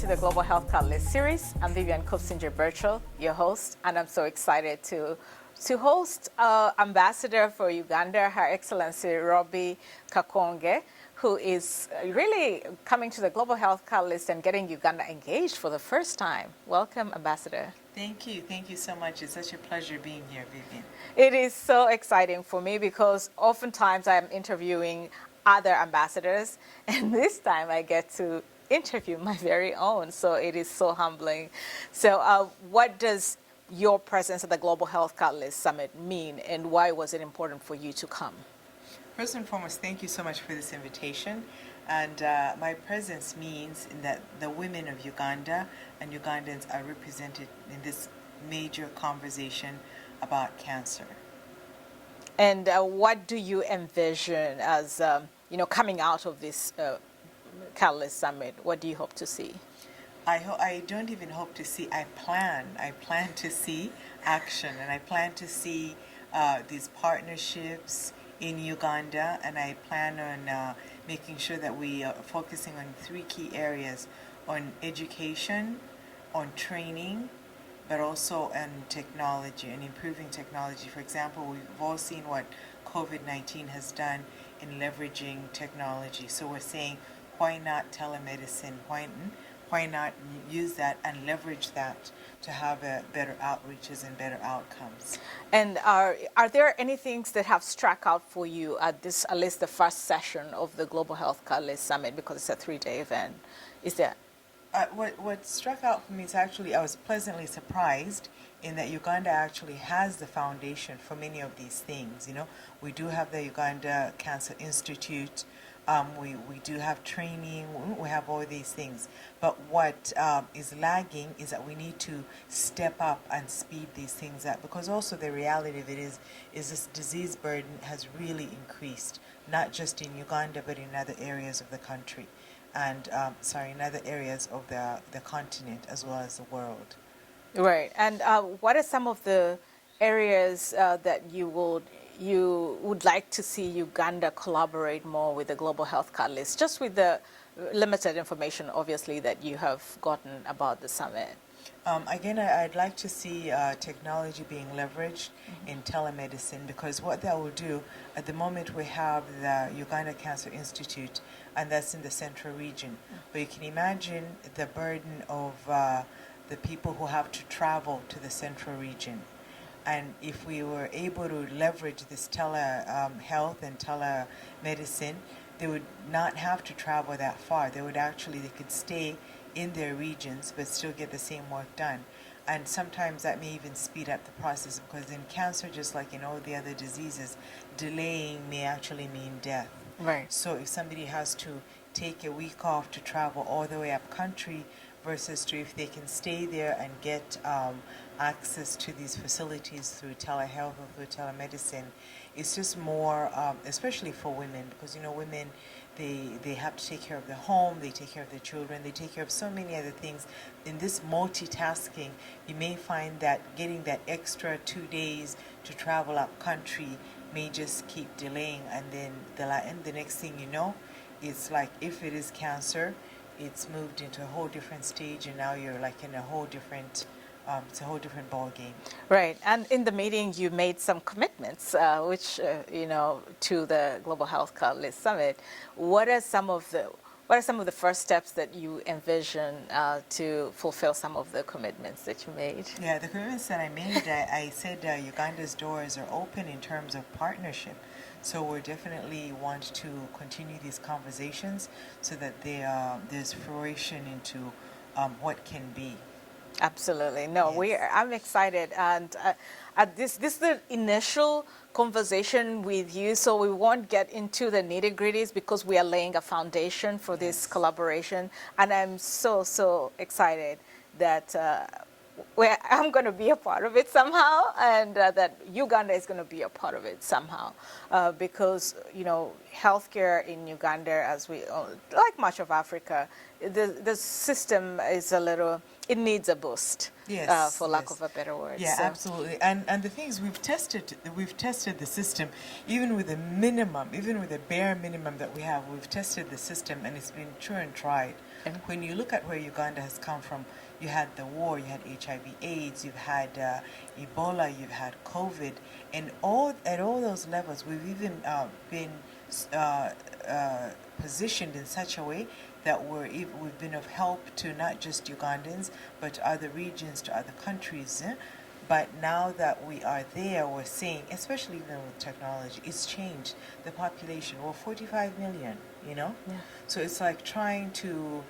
to the Global Health Catalyst series. I'm Vivian Kopsinger-Birchall, your host, and I'm so excited to host Ambassador for Uganda, Her Excellency Robie Kakonge, who is really coming to the Global Health Catalyst and getting Uganda engaged for the first time. Welcome, Ambassador. Thank you so much. It's such a pleasure being here, Vivian. It is so exciting for me because oftentimes I'm interviewing other ambassadors, and this time I get to interview my very own, so it is so humbling. So what does your presence at the Global Health Catalyst Summit mean, and why was it important for you to come? First and foremost, thank you so much for this invitation. And my presence means that the women of Uganda and Ugandans are represented in this major conversation about cancer. And what do you envision as coming out of this Catalyst Summit? What do you hope to see? I don't even hope to see. I plan to see action, and I plan to see these partnerships in Uganda, and I plan on making sure that we are focusing on 3 key areas: on education, on training, but also on technology and improving technology. For example, we've all seen what COVID-19 has done in leveraging technology. So we're saying, why not telemedicine? Why not use that and leverage that to have better outreaches and better outcomes? And are there any things that have struck out for you at least the first session of the Global Health Catalyst Summit, because it's a 3-day event? Is there? What struck out for me is actually I was pleasantly surprised in that Uganda actually has the foundation for many of these things. You know, we do have the Uganda Cancer Institute. We do have training. We have all these things. But what is lagging is that we need to step up and speed these things up, because also the reality of it is this disease burden has really increased, not just in Uganda but in other areas of the country. And in other areas of the continent as well as the world. Right. And what are some of the areas that you would like to see Uganda collaborate more with the Global Health Catalyst, just with the limited information, obviously, that you have gotten about the summit? Again, I'd like to see technology being leveraged in telemedicine, because what that will do, at the moment we have the Uganda Cancer Institute, and that's in the central region. But you can imagine the burden of the people who have to travel to the central region. And if we were able to leverage this telehealth and telemedicine, they would not have to travel that far. They could stay in their regions but still get the same work done. And sometimes that may even speed up the process, because in cancer, just like in all the other diseases, delaying may actually mean death. Right. So if somebody has to take a week off to travel all the way up country versus if they can stay there and get access to these facilities through telehealth or through telemedicine, it's just more, especially for women, because women, they have to take care of their home, they take care of their children, they take care of so many other things. In this multitasking, you may find that getting that extra 2 days to travel up country may just keep delaying, and then the next thing you know, it's like, if it is cancer, it's moved into a whole different stage, and now you're like in a whole different it's a whole different ball game. Right. And in the meeting, you made some commitments, to the Global Health Catalyst Summit. What are some of the first steps that you envision to fulfill some of the commitments that you made? Yeah, the commitments that I made, I said Uganda's doors are open in terms of partnership. So we definitely want to continue these conversations so that there's fruition into what can be. Absolutely. No, Yes. I'm excited. And this is the initial conversation with you, so we won't get into the nitty-gritties because we are laying a foundation for this collaboration. And I'm so excited that where I'm going to be a part of it somehow, and that Uganda is going to be a part of it somehow, because healthcare in Uganda, as we like much of Africa, the system is a little. It needs a boost, Yes, for lack yes. of a better word. Yeah, So, absolutely. And the thing is, we've tested the system, even with the bare minimum that we have. We've tested the system, and it's been true and tried. Yeah. When you look at where Uganda has come from, you had the war, you had HIV/AIDS, you've had Ebola, you've had COVID, and at all those levels, we've even been positioned in such a way that we've been of help to not just Ugandans, but to other regions, to other countries. But now that we are there, we're seeing, especially even with technology, it's changed the population. We're 45 million, Yeah. So it's like trying to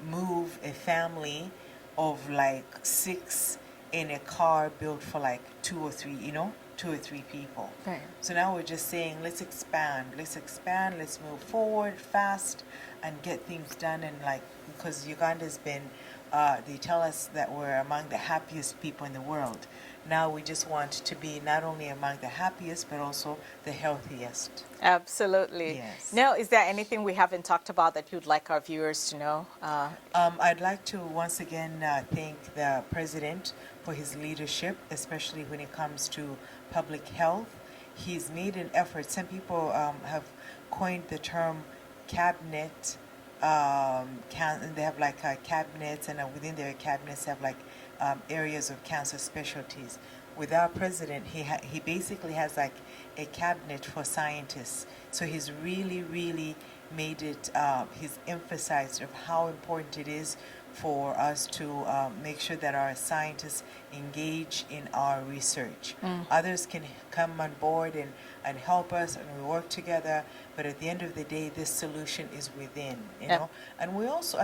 move a family of like 6 in a car built for like 2 or 3, 2 or 3 people. Right. So now we're just saying, let's expand, let's move forward fast and get things done. And like, because Uganda's been, they tell us that we're among the happiest people in the world. Now we just want to be not only among the happiest, but also the healthiest. Absolutely. Yes. Now, is there anything we haven't talked about that you'd like our viewers to know? I'd like to once again thank the president for his leadership, especially when it comes to public health. He's made an effort. Some people have coined the term cabinet. They have like cabinets, and within their cabinets have like areas of cancer specialties. With our president, he basically has like a cabinet for scientists. So he's really made it, he's emphasized of how important it is for us to make sure that our scientists engage in our research. Others can come on board and help us, and we work together, but at the end of the day, this solution is within, Yep. And we also,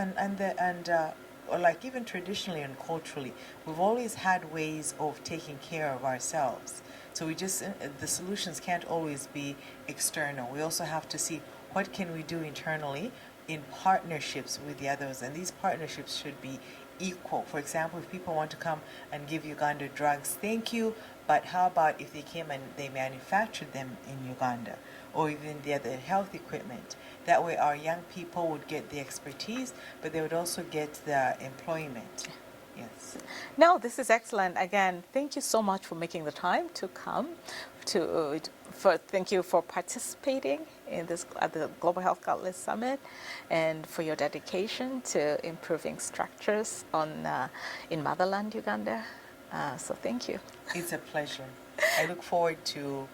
or like even traditionally and culturally, we've always had ways of taking care of ourselves. So the solutions can't always be external. We also have to see what can we do internally in partnerships with the others, and these partnerships should be equal. For example, if people want to come and give Uganda drugs, thank you, but how about if they came and they manufactured them in Uganda, or even the other health equipment? That way our young people would get the expertise, but they would also get the employment. Yes. No, this is excellent. Again, thank you so much for making the time to come. Thank you for participating in this at the Global Health Catalyst Summit, and for your dedication to improving structures in motherland Uganda. So thank you. It's a pleasure. I look forward to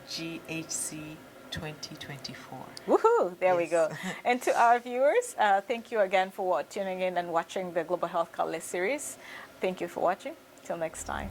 GHC 2024. Woohoo! There we Yes. go. And to our viewers, thank you again for tuning in and watching the Global Health Catalyst series. Thank you for watching. Till next time.